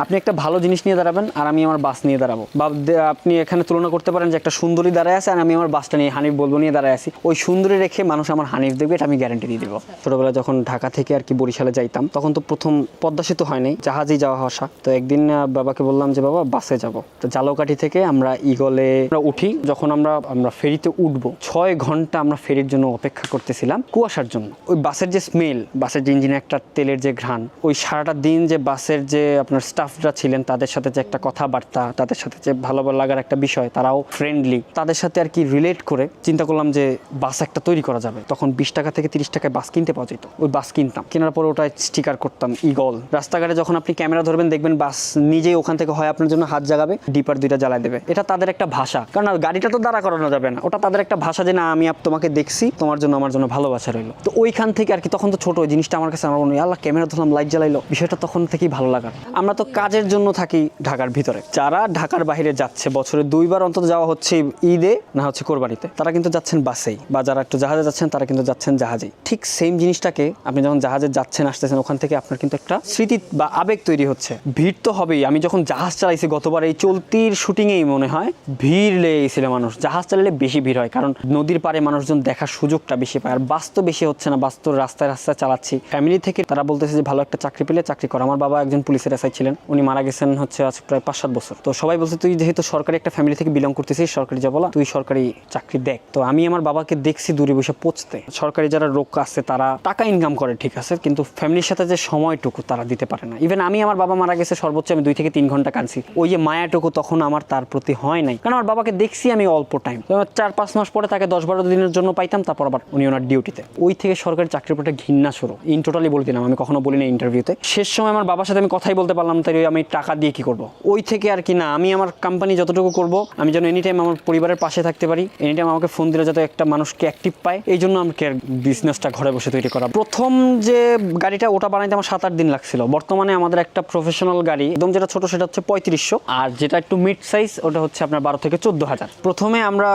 আপনি একটা ভালো জিনিস নিয়ে দাঁড়াবেন আর আমি আমার বাস নিয়ে দাঁড়াবো, বা আপনি এখানে তুলনা করতে পারেন যে একটা সুন্দরী দাঁড়ায় আছে আর আমি আমার বাসটা নিয়ে হানিফ বলবো নিয়ে দাঁড়ায় আছি, ওই সুন্দরী রেখে মানুষ আমার হানিফ দেখবে, এটা আমি গ্যারান্টি দিয়ে দেবো। ছোটবেলা যখন ঢাকা থেকে আর কি বরিশালে যাইতাম তখন তো প্রথম পদ্মা সেতু হয়নি, জাহাজেই যাওয়া আসা। তো একদিন বাবাকে বললাম যে বাবা বাসে যাব। তো জালকাঠি থেকে আমরা ইগলে উঠি, যখন আমরা ফেরিতে উঠবো 6 ঘন্টা আমরা ফেরির জন্য অপেক্ষা করতেছিলাম কুয়াশার জন্য। ওই বাসের যে স্মেল, বাসের যে ইঞ্জিনে একটা তেলের যে ঘ্রাণ, ওই সারাটা দিন যে বাসের যে আপনার স্টাফরা ছিলেন তাদের সাথে যে একটা কথাবার্তা, তাদের সাথে যে ভালো লাগার একটা বিষয়, তারাও ফ্রেন্ডলি, তাদের সাথে আর কি রিলেট করে চিন্তা করলাম যে বাস একটা তৈরি করা যাবে। তখন 20 টাকা থেকে 30 টাকায় বাস কিনতে পাওয়া যেত। ওই বাস কিনতাম, কেনার পরে ওটা স্টিকার করতাম ইগল। রাস্তাঘাটে যখন আপনি ক্যামেরা ধরবেন দেখবেন বাস নিজেই ওখান থেকে হয় আপনার জন্য হাত জাগাবে, ডিপার 2টা জ্বালায় দেবে। এটা তাদের একটা ভাষা, কারণ গাড়িটা তো দাঁড়া করানো যাবে না, ওটা তাদের একটা ভাষা যে না আমি তোমাকে দেখছি, তোমার জন্য আমার জন্য ভালোবাসা রইলো। তো ওইখান থেকে আর কি, তখন তো ছোট ওই জিনিসটা আমার কাছে, আমার মনে হয় আল্লাহ ক্যামেরা ধরলাম লাইট জ্বালাইলো, বিষয়টা তখন থেকেই ভালো লাগার। আমরা তো কাজের জন্য থাকি ঢাকার ভিতরে, যারা ঢাকার বাইরে যাচ্ছে বছরে 2 বার অন্তত যাওয়া হচ্ছে ঈদে না হচ্ছে কোরবানিতে, তারা কিন্তু যাচ্ছেন বাসেই, বা যারা একটু জাহাজে যাচ্ছেন তারা কিন্তু যাচ্ছেন জাহাজেই। ঠিক সেম জিনিসটাকে আপনি যখন জাহাজে যাচ্ছেন আসতেছেন, ওখান থেকে আপনার কিন্তু একটা স্মৃতি বা আবেগ তৈরি হচ্ছে। ভিড় তো হবেই। আমি যখন জাহাজ চালাইছি গতবার এই চলতির শুটিংয়েই মনে হয় ভিড় লেগেছিল মানুষ। জাহাজ চালালে বেশি ভিড় হয়, কারণ নদীর পাড়ে মানুষজন দেখার সুযোগটা বেশি পায়। আর বাস তো বেশি হচ্ছে না, বাস তো রাস্তায় রাস্তায় চালাচ্ছি। ফ্যামিলি থেকে তারা বলতেছে যে ভালো একটা চাকরি পেলে চাকরি কর। আমার বাবা একজন পুলিশের এসআই ছিলেন, উনি মারা গেছেন হচ্ছে আজ প্রায় 5-7 বছর। তো সবাই বলছে তুই যেহেতু সরকারি একটা ফ্যামিলি থেকে বিলং করতেছিস, সরকারি জব বলা, তুই সরকারি চাকরি দেখ। তো আমি আমার বাবাকে দেখছি দূরে বসে পচতে। সরকারি যারা লোক আছে তারা টাকা ইনকাম করে ঠিক আছে, কিন্তু ফ্যামিলির সাথে যে সময়টুকু তারা দিতে পারে না। ইভেন আমি আমার বাবা মারা গেছে সর্বোচ্চ আমি 2 থেকে 3 ঘন্টা কাঁদছি। ওই যে মায়াটুকু তখন আমার তার প্রতি হয় নাই, কারণ আমার বাবাকে দেখছি আমি অল্প টাইম, 4-5 মাস পরে তাকে 10-12 দিনের জন্য পাইতাম, তারপর আবার উনি ওনার ডিউটিতে। ওই থেকে সরকারি চাকরির প্রতি ঘৃণা শুরু। ইন টোটালি বলে দিলাম, আমি কখনো বলি না ইন্টারভিউতে। শেষ সময় আমার বাবার সাথে আমি কথাই বলতে পারলাম, তাই আমি টাকা দিয়ে কি করব। ওই থেকে আর কি না, আমি আমার কোম্পানি যতটুকু করব, আমি যেন এনি টাইম আমার পরিবারের পাশে থাকতে পারি, এনি টাইম আমাকে ফোন দিলে যাতে একটা মানুষকে অ্যাক্টিভ পায়, এই জন্য আমাকে বিজনেসটা ঘরে বসে তৈরি করা। প্রথম যে গাড়িটা ওটা বানাইতে আমার 7-8 দিন লাগছিল। বর্তমানে আমাদের একটা প্রফেশনাল গাড়ি একদম যেটা ছোট সেটা হচ্ছে 3500, আর যেটা একটু মিড সাইজ ওটা হচ্ছে আপনার 12 থেকে 14,000। প্রথমে আমরা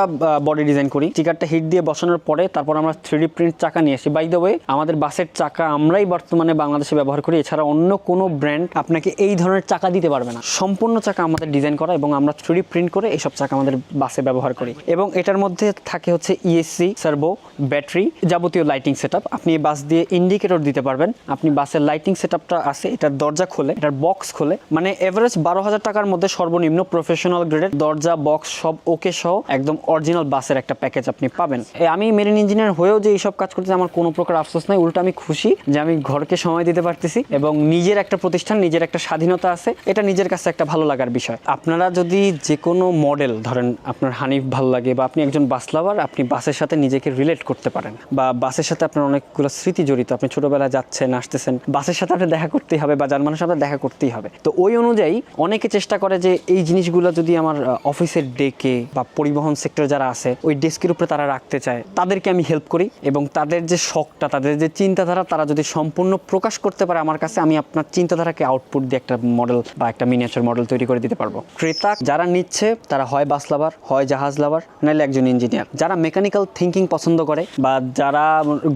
বডি ডিজাইন করি, স্টিকারটা হিট দিয়ে বসানোর পরে তারপর আমরা 3D প্রিন্ট চাকা নিয়ে আসি। বাই দ্য ওয়ে আমাদের বাসের চাকা আমরাই বর্তমানে বাংলাদেশে ব্যবহার করি, এছাড়া অন্য কোনো ব্র্যান্ড আপনাকে এই ধরনের চাকা দিতে পারবে না। সম্পূর্ণ চাকা আমাদের ডিজাইন করা এবং আমরা 3D প্রিন্ট করে এইসব চাকা আমাদের বাসে ব্যবহার করি। এবং এটার মধ্যে থাকে হচ্ছে ESC, সার্ভো, ব্যাটারি, যাবতীয় লাইটিং সেটআপ। আপনি বাস দিয়ে ইন্ডিকেটর দিতে পারবেন। আপনি বাসের লাইটিং সেটআপটা আছে, এটার দরজা খোলে, এটার বক্স খোলে, মানে এভারেজ 12,000 টাকার মধ্যে সর্বনিম্ন প্রফেশনাল গ্রেডের দরজা বক্স সব ওকে সহ একদম অরিজিনাল বাসের একটা প্যাকেজ আপনি পাবেন। আমি মেরিন ইঞ্জিনিয়ার হয়েও যে এইসব কাজ করতে আমার কোনো প্রকার আফসোস নাই, উল্টো আমি খুশি যে আমি ঘরকে সময় দিতে পারতেছি এবং নিজের একটা প্রতিষ্ঠান, নিজের একটা স্বাধীনতা আছে, এটা নিজের কাছে একটা ভালো লাগার বিষয়। আপনারা যদি যে কোনো মডেল ধরেন, আপনার হানিফ ভালো লাগে বা আপনি একজন বাস লাভার, আপনি বাসের সাথে নিজেকে রিলেট করতে পারেন, বা বাসের সাথে আপনার অনেকগুলো স্মৃতি জড়িত। আপনি ছোটবেলায় যাচ্ছেন আসতেছেন, বাসের সাথে আপনি দেখা করতেই হবে বা যার মানুষের সাথে দেখা করতেই হবে। তো ওই অনুযায়ী অনেকে চেষ্টা করে যে এই জিনিসগুলো যদি আমার অফিসের ডেকে বা পরিবহন সেক্টরে যারা আছে ওই ডেস্কের উপরে তারা রাখতে চায়, তাদেরকে আমি হেল্প করি এবং তাদের যে শখটা, তাদের যে চিন্তাধারা, তারা যদি সম্পূর্ণ প্রকাশ করতে পারে আমার কাছে, আমি আপনার চিন্তাধারাকে আউটপুট দিয়ে একটা মডেল বা একটা মিনিয়েচার মডেল তৈরি করে দিতে পারবো। ক্রেতা যারা নিচ্ছে তারা হয় বাস লাভার, হয় জাহাজ লাভার, নাহলে একজন ইঞ্জিনিয়ার। যারা মেকানিক্যাল থিঙ্কিং পছন্দ করে বা যারা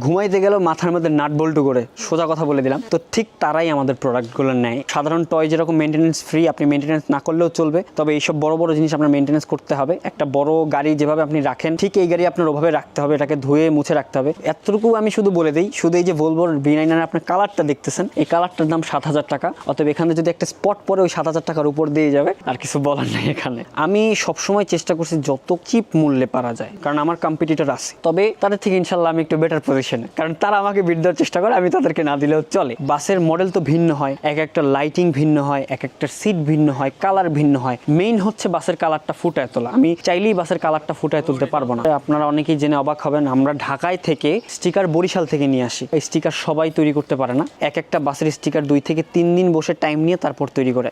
ঘুমাইতে গেলেও মাথার মধ্যে নাট বল্টু করে, সোজা কথা বলে দিলাম, তো ঠিক তারাই আমাদের প্রোডাক্টগুলো নেয়। সাধারণ টয় যেরকম মেনটেন্যান্স ফ্রি, আপনি মেনটেন্যান্স না করলেও চলবে, তবে এইসব বড় বড় জিনিস আপনার মেনটেন্যান্স করতে হবে। একটা বড় গাড়ি যেভাবে আপনি রাখেন ঠিক এই গাড়ি আপনার ওভাবে রাখতে হবে, এটাকে ধুয়ে মুছে রাখতে হবে। এতটুকু আমি শুধু বলে দিই, শুধু এই যে ভলভোর V9 আপনার কালারটা দেখতেছেন, এই কালারটার দাম 7,000 টাকা। অতএব এখানে যদি একটা স্পট পরে ওই 7,000 টাকার উপর দিয়ে যাবে, আর কিছু বলার নাই এখানে। আমি সবসময় চেষ্টা করছি যত চিপ মূল্যে পারা যায়, কারণ আমার কম্পিটিটর আছে, তবে তাদের থেকে ইনশাল্লাহ আমি একটু বেটার পজিশনে, কারণ তারা আমাকে বিট দেওয়ার চেষ্টা করে, আমি তাদেরকে না দিলেও চলে। বাসের মডেল তো ভিন্ন হয়, এক একটা লাইটিং ভিন্ন হয়, এক একটা সিট ভিন্ন হয়, কালার ভিন্ন হয়। মেইন হচ্ছে বাসের কালারটা ফুটায় তোলা। আমি চাইলেই বাসের কালারটা ফুটায় তুলতে পারবো না। আপনারা অনেকেই জেনে অবাক হবেন, আমরা ঢাকায় থেকে স্টিকার বরিশাল থেকে নিয়ে আসি। এই স্টিকার সবাই তৈরি করতে পারে না, এক একটা বাসের স্টিকার 2 থেকে 3 দিন বসে টাইম নিয়ে তারপর তৈরি করে।